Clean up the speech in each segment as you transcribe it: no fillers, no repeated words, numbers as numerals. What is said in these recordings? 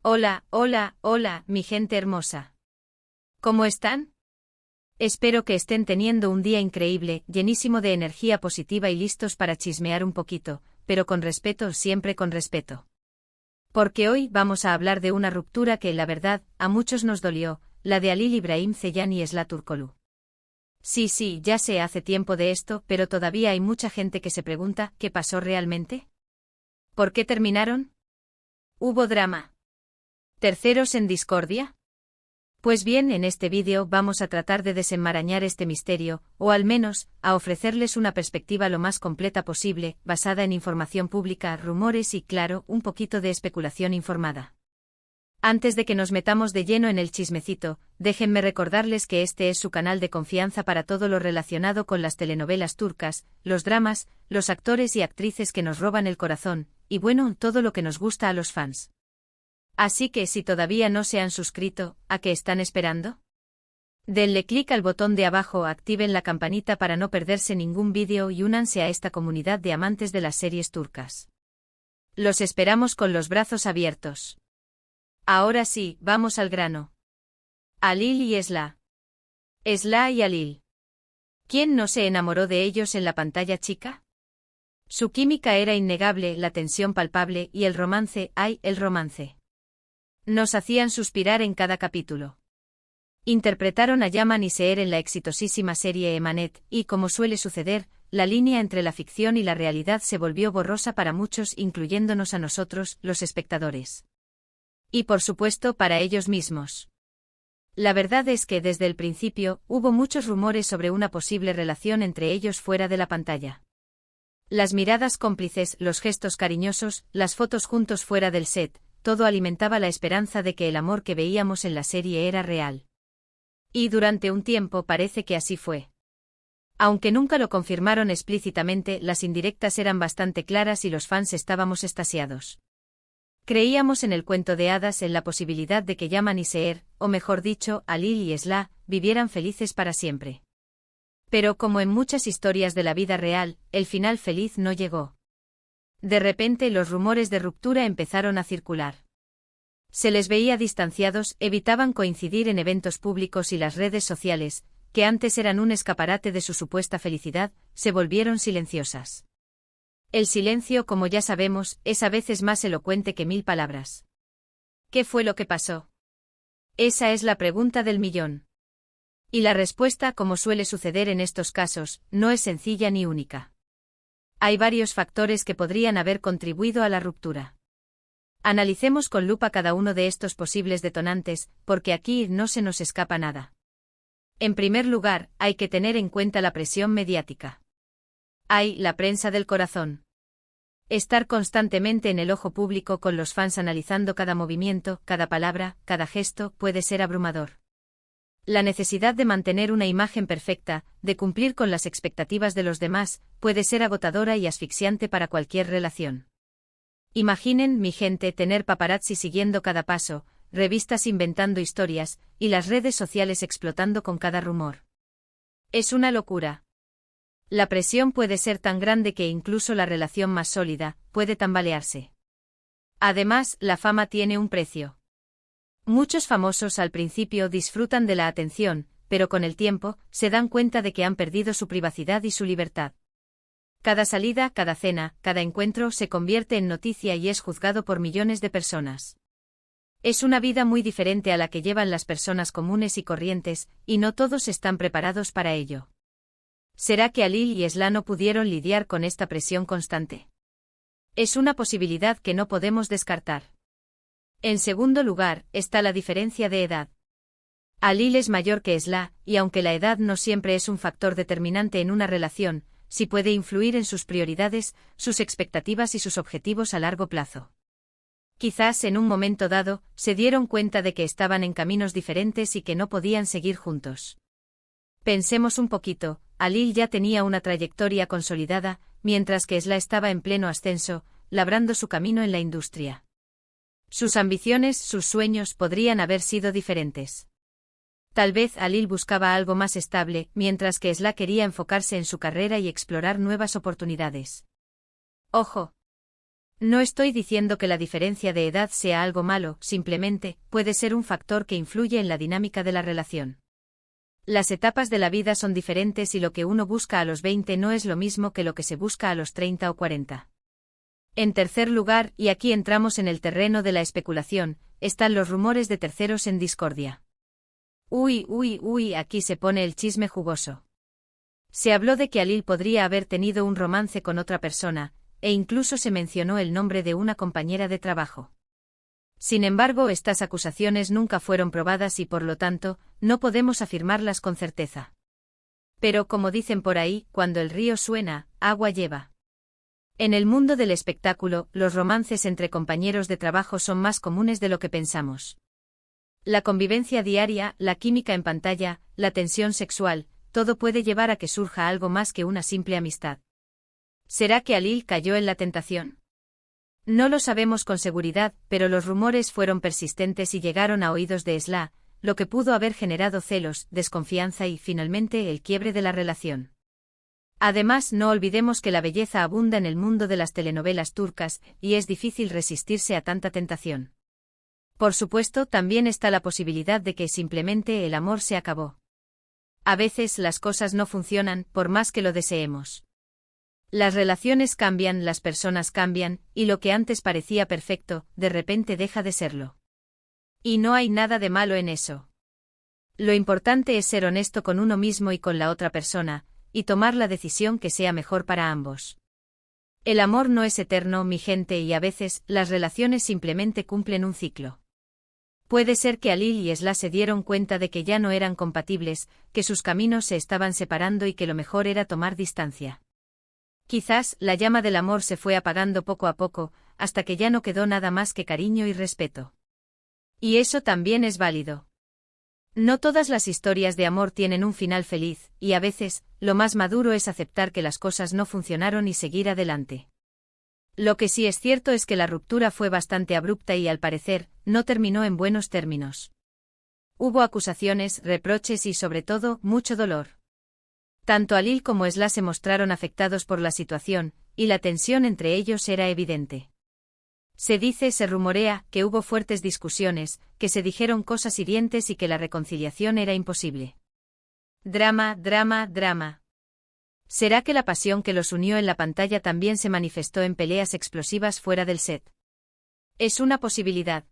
Hola, hola, hola, mi gente hermosa. ¿Cómo están? Espero que estén teniendo un día increíble, llenísimo de energía positiva y listos para chismear un poquito, pero con respeto, siempre con respeto. Porque hoy vamos a hablar de una ruptura que, la verdad, a muchos nos dolió, la de Halil İbrahim Ceylan y Esla Turkoglu. Sí, ya sé hace tiempo de esto, pero todavía hay mucha gente que se pregunta, ¿qué pasó realmente? ¿Por qué terminaron? ¿Hubo drama? ¿Terceros en discordia? Pues bien, en este vídeo vamos a tratar de desenmarañar este misterio, o al menos, a ofrecerles una perspectiva lo más completa posible, basada en información pública, rumores y, claro, un poquito de especulación informada. Antes de que nos metamos de lleno en el chismecito, déjenme recordarles que este es su canal de confianza para todo lo relacionado con las telenovelas turcas, los dramas, los actores y actrices que nos roban el corazón, y bueno, todo lo que nos gusta a los fans. Así que si todavía no se han suscrito, ¿a qué están esperando? Denle clic al botón de abajo, activen la campanita para no perderse ningún vídeo y únanse a esta comunidad de amantes de las series turcas. Los esperamos con los brazos abiertos. Ahora sí, vamos al grano. Halil y Esla. Esla y Halil. ¿Quién no se enamoró de ellos en la pantalla chica? Su química era innegable, la tensión palpable y el romance, ¡ay, el romance! Nos hacían suspirar en cada capítulo. Interpretaron a Yaman y Seher en la exitosísima serie Emanet, y como suele suceder, la línea entre la ficción y la realidad se volvió borrosa para muchos, incluyéndonos a nosotros, los espectadores. Y por supuesto para ellos mismos. La verdad es que desde el principio, hubo muchos rumores sobre una posible relación entre ellos fuera de la pantalla. Las miradas cómplices, los gestos cariñosos, las fotos juntos fuera del set, todo alimentaba la esperanza de que el amor que veíamos en la serie era real. Y durante un tiempo parece que así fue. Aunque nunca lo confirmaron explícitamente, las indirectas eran bastante claras y los fans estábamos extasiados. Creíamos en el cuento de hadas, en la posibilidad de que Yaman y Seher, o mejor dicho, Halil y Esla, vivieran felices para siempre. Pero como en muchas historias de la vida real, el final feliz no llegó. De repente los rumores de ruptura empezaron a circular. Se les veía distanciados, evitaban coincidir en eventos públicos y las redes sociales, que antes eran un escaparate de su supuesta felicidad, se volvieron silenciosas. El silencio, como ya sabemos, es a veces más elocuente que 1000 palabras. ¿Qué fue lo que pasó? Esa es la pregunta del millón. Y la respuesta, como suele suceder en estos casos, no es sencilla ni única. Hay varios factores que podrían haber contribuido a la ruptura. Analicemos con lupa cada uno de estos posibles detonantes, porque aquí no se nos escapa nada. En primer lugar, hay que tener en cuenta la presión mediática. Hay la prensa del corazón. Estar constantemente en el ojo público con los fans analizando cada movimiento, cada palabra, cada gesto, puede ser abrumador. La necesidad de mantener una imagen perfecta, de cumplir con las expectativas de los demás, puede ser agotadora y asfixiante para cualquier relación. Imaginen, mi gente, tener paparazzi siguiendo cada paso, revistas inventando historias, y las redes sociales explotando con cada rumor. Es una locura. La presión puede ser tan grande que incluso la relación más sólida puede tambalearse. Además, la fama tiene un precio. Muchos famosos al principio disfrutan de la atención, pero con el tiempo, se dan cuenta de que han perdido su privacidad y su libertad. Cada salida, cada cena, cada encuentro se convierte en noticia y es juzgado por millones de personas. Es una vida muy diferente a la que llevan las personas comunes y corrientes, y no todos están preparados para ello. ¿Será que Halil y Esla no pudieron lidiar con esta presión constante? Es una posibilidad que no podemos descartar. En segundo lugar, está la diferencia de edad. Halil es mayor que Esla, y aunque la edad no siempre es un factor determinante en una relación, sí puede influir en sus prioridades, sus expectativas y sus objetivos a largo plazo. Quizás en un momento dado, se dieron cuenta de que estaban en caminos diferentes y que no podían seguir juntos. Pensemos un poquito, Halil ya tenía una trayectoria consolidada, mientras que Esla estaba en pleno ascenso, labrando su camino en la industria. Sus ambiciones, sus sueños podrían haber sido diferentes. Tal vez Halil buscaba algo más estable, mientras que Esla quería enfocarse en su carrera y explorar nuevas oportunidades. Ojo. No estoy diciendo que la diferencia de edad sea algo malo, simplemente, puede ser un factor que influye en la dinámica de la relación. Las etapas de la vida son diferentes y lo que uno busca a los 20 no es lo mismo que lo que se busca a los 30 o 40. En tercer lugar, y aquí entramos en el terreno de la especulación, están los rumores de terceros en discordia. Uy, aquí se pone el chisme jugoso. Se habló de que Alil podría haber tenido un romance con otra persona, e incluso se mencionó el nombre de una compañera de trabajo. Sin embargo, estas acusaciones nunca fueron probadas y por lo tanto, no podemos afirmarlas con certeza. Pero como dicen por ahí, cuando el río suena, agua lleva. En el mundo del espectáculo, los romances entre compañeros de trabajo son más comunes de lo que pensamos. La convivencia diaria, la química en pantalla, la tensión sexual, todo puede llevar a que surja algo más que una simple amistad. ¿Será que Alil cayó en la tentación? No lo sabemos con seguridad, pero los rumores fueron persistentes y llegaron a oídos de Esla, lo que pudo haber generado celos, desconfianza y, finalmente, el quiebre de la relación. Además, no olvidemos que la belleza abunda en el mundo de las telenovelas turcas, y es difícil resistirse a tanta tentación. Por supuesto, también está la posibilidad de que simplemente el amor se acabó. A veces las cosas no funcionan, por más que lo deseemos. Las relaciones cambian, las personas cambian, y lo que antes parecía perfecto, de repente deja de serlo. Y no hay nada de malo en eso. Lo importante es ser honesto con uno mismo y con la otra persona, y tomar la decisión que sea mejor para ambos. El amor no es eterno, mi gente, y a veces, las relaciones simplemente cumplen un ciclo. Puede ser que Alil y Esla se dieron cuenta de que ya no eran compatibles, que sus caminos se estaban separando y que lo mejor era tomar distancia. Quizás, la llama del amor se fue apagando poco a poco, hasta que ya no quedó nada más que cariño y respeto. Y eso también es válido. No todas las historias de amor tienen un final feliz, y a veces, lo más maduro es aceptar que las cosas no funcionaron y seguir adelante. Lo que sí es cierto es que la ruptura fue bastante abrupta y al parecer, no terminó en buenos términos. Hubo acusaciones, reproches y sobre todo, mucho dolor. Tanto Alil como Esla se mostraron afectados por la situación, y la tensión entre ellos era evidente. Se rumorea, que hubo fuertes discusiones, que se dijeron cosas hirientes y que la reconciliación era imposible. Drama. ¿Será que la pasión que los unió en la pantalla también se manifestó en peleas explosivas fuera del set? Es una posibilidad.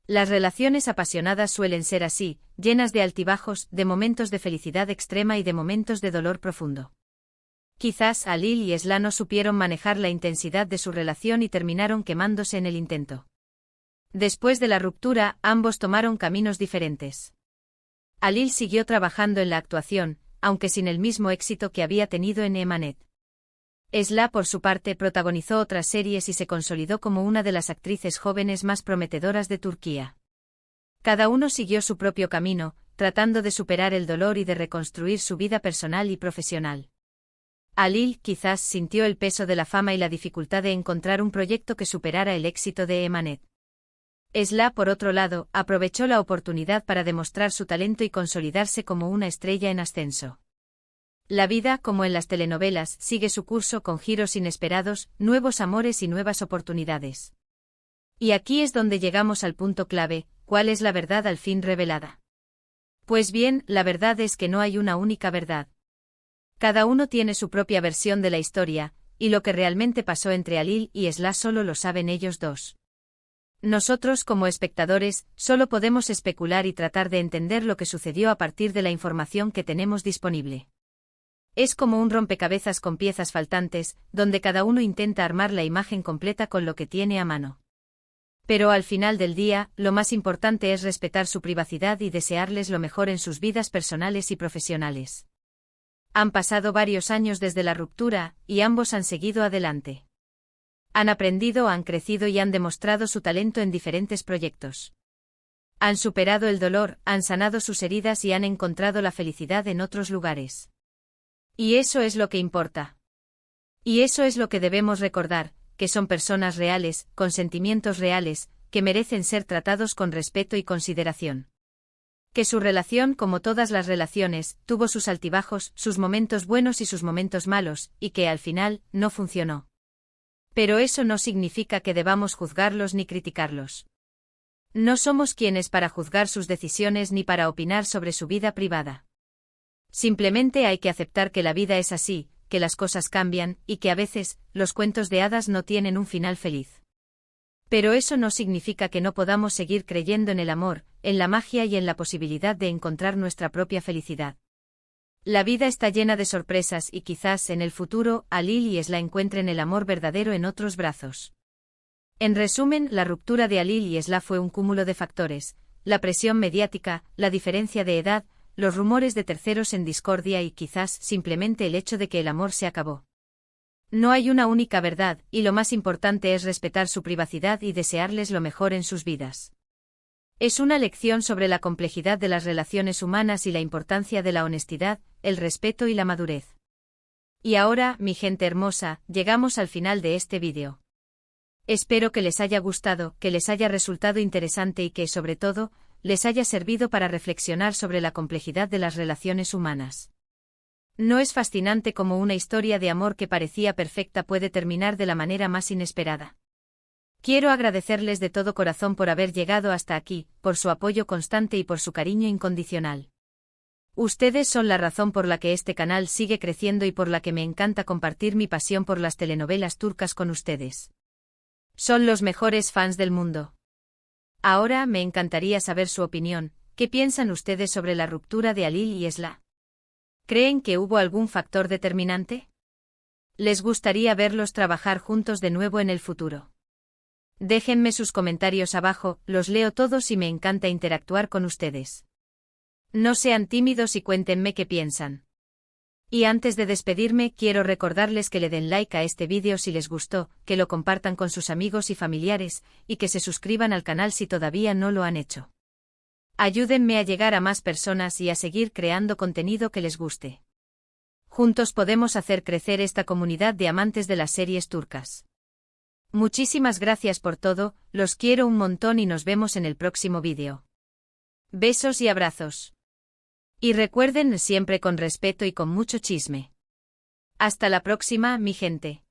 Las relaciones apasionadas suelen ser así, llenas de altibajos, de momentos de felicidad extrema y de momentos de dolor profundo. Quizás Alil y Esla no supieron manejar la intensidad de su relación y terminaron quemándose en el intento. Después de la ruptura, ambos tomaron caminos diferentes. Alil siguió trabajando en la actuación, aunque sin el mismo éxito que había tenido en Emanet. Esla, por su parte, protagonizó otras series y se consolidó como una de las actrices jóvenes más prometedoras de Turquía. Cada uno siguió su propio camino, tratando de superar el dolor y de reconstruir su vida personal y profesional. Alil, quizás, sintió el peso de la fama y la dificultad de encontrar un proyecto que superara el éxito de Emanet. Esla, por otro lado, aprovechó la oportunidad para demostrar su talento y consolidarse como una estrella en ascenso. La vida, como en las telenovelas, sigue su curso con giros inesperados, nuevos amores y nuevas oportunidades. Y aquí es donde llegamos al punto clave, ¿cuál es la verdad al fin revelada? Pues bien, la verdad es que no hay una única verdad. Cada uno tiene su propia versión de la historia, y lo que realmente pasó entre Alil y Esla solo lo saben ellos dos. Nosotros, como espectadores, solo podemos especular y tratar de entender lo que sucedió a partir de la información que tenemos disponible. Es como un rompecabezas con piezas faltantes, donde cada uno intenta armar la imagen completa con lo que tiene a mano. Pero al final del día, lo más importante es respetar su privacidad y desearles lo mejor en sus vidas personales y profesionales. Han pasado varios años desde la ruptura, y ambos han seguido adelante. Han aprendido, han crecido y han demostrado su talento en diferentes proyectos. Han superado el dolor, han sanado sus heridas y han encontrado la felicidad en otros lugares. Y eso es lo que importa. Y eso es lo que debemos recordar, que son personas reales, con sentimientos reales, que merecen ser tratados con respeto y consideración. Que su relación, como todas las relaciones, tuvo sus altibajos, sus momentos buenos y sus momentos malos, y que al final, no funcionó. Pero eso no significa que debamos juzgarlos ni criticarlos. No somos quienes para juzgar sus decisiones ni para opinar sobre su vida privada. Simplemente hay que aceptar que la vida es así, que las cosas cambian, y que a veces, los cuentos de hadas no tienen un final feliz. Pero eso no significa que no podamos seguir creyendo en el amor, en la magia y en la posibilidad de encontrar nuestra propia felicidad. La vida está llena de sorpresas y quizás en el futuro, Alil y Esla encuentren el amor verdadero en otros brazos. En resumen, la ruptura de Alil y Esla fue un cúmulo de factores: la presión mediática, la diferencia de edad, los rumores de terceros en discordia y quizás simplemente el hecho de que el amor se acabó. No hay una única verdad, y lo más importante es respetar su privacidad y desearles lo mejor en sus vidas. Es una lección sobre la complejidad de las relaciones humanas y la importancia de la honestidad, el respeto y la madurez. Y ahora, mi gente hermosa, llegamos al final de este vídeo. Espero que les haya gustado, que les haya resultado interesante y que, sobre todo, les haya servido para reflexionar sobre la complejidad de las relaciones humanas. ¿No es fascinante cómo una historia de amor que parecía perfecta puede terminar de la manera más inesperada? Quiero agradecerles de todo corazón por haber llegado hasta aquí, por su apoyo constante y por su cariño incondicional. Ustedes son la razón por la que este canal sigue creciendo y por la que me encanta compartir mi pasión por las telenovelas turcas con ustedes. Son los mejores fans del mundo. Ahora me encantaría saber su opinión. ¿Qué piensan ustedes sobre la ruptura de Alil y Esla? ¿Creen que hubo algún factor determinante? ¿Les gustaría verlos trabajar juntos de nuevo en el futuro? Déjenme sus comentarios abajo, los leo todos y me encanta interactuar con ustedes. No sean tímidos y cuéntenme qué piensan. Y antes de despedirme, quiero recordarles que le den like a este vídeo si les gustó, que lo compartan con sus amigos y familiares, y que se suscriban al canal si todavía no lo han hecho. Ayúdenme a llegar a más personas y a seguir creando contenido que les guste. Juntos podemos hacer crecer esta comunidad de amantes de las series turcas. Muchísimas gracias por todo, los quiero un montón y nos vemos en el próximo vídeo. Besos y abrazos. Y recuerden siempre con respeto y con mucho chisme. Hasta la próxima, mi gente.